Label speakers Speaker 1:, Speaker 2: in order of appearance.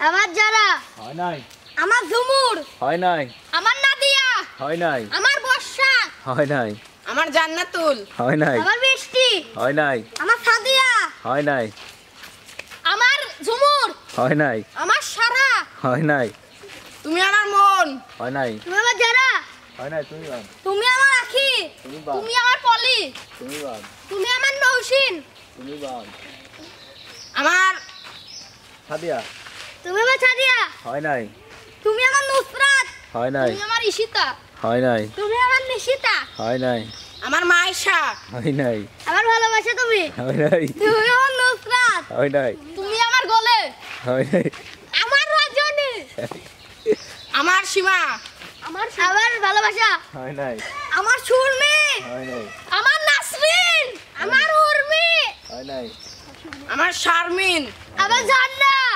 Speaker 1: আমার যারা
Speaker 2: হয় নাই।
Speaker 1: আমার ঝুমুর
Speaker 2: হয় নাই।
Speaker 1: আমার নাদিয়া
Speaker 2: হয় নাই।
Speaker 1: আমার বর্ষা
Speaker 2: হয় নাই।
Speaker 3: আমার জান্নাতুল
Speaker 2: হয় নাই।
Speaker 1: আমার বৃষ্টি
Speaker 2: হয় নাই।
Speaker 1: আমার সাদিয়া
Speaker 2: হয় নাই।
Speaker 1: আমার ঝুমুর
Speaker 2: হয় নাই।
Speaker 1: আমার সারা
Speaker 2: হয় নাই।
Speaker 3: তুমি আমার মন।
Speaker 2: হয় নাই।
Speaker 1: তুমি আমার যারা
Speaker 2: হয় নাই। তুমি বাদ।
Speaker 1: তুমি আমার আখি
Speaker 2: তুমি বাদ।
Speaker 1: তুমি আমার পলি
Speaker 2: তুমি বাদ।
Speaker 1: তুমি আমার নৌসিন
Speaker 2: তুমি বাদ।
Speaker 3: আমার
Speaker 2: সাদিয়া।
Speaker 1: তুমি আমার সাদিয়া
Speaker 2: হয় নাই।
Speaker 1: তুমি আমার নুসরাত
Speaker 2: হয় নাই।
Speaker 1: তুমি আমার ইশিতা
Speaker 2: হয় নাই।
Speaker 1: তুমি আমার নিশিতা
Speaker 2: হয় নাই।
Speaker 3: আমার মাইশা।
Speaker 2: হয় নাই।
Speaker 1: আমার ভালোবাসা তুমি
Speaker 2: হয় নাই।
Speaker 1: তুমি আমার নুসরাত
Speaker 2: হয় নাই।
Speaker 1: তুমি আমার গলে
Speaker 2: হয় নাই।
Speaker 1: আমার রজনী
Speaker 3: আমার সীমা।
Speaker 1: আমার ভালোবাসা
Speaker 2: হয় নাই।
Speaker 1: আমার সুরমি
Speaker 2: হয় নাই।
Speaker 1: আমার নাসরিন আমার উর্মি
Speaker 2: হয় নাই।
Speaker 3: আমার শারমিন।
Speaker 1: আমার জান্নাত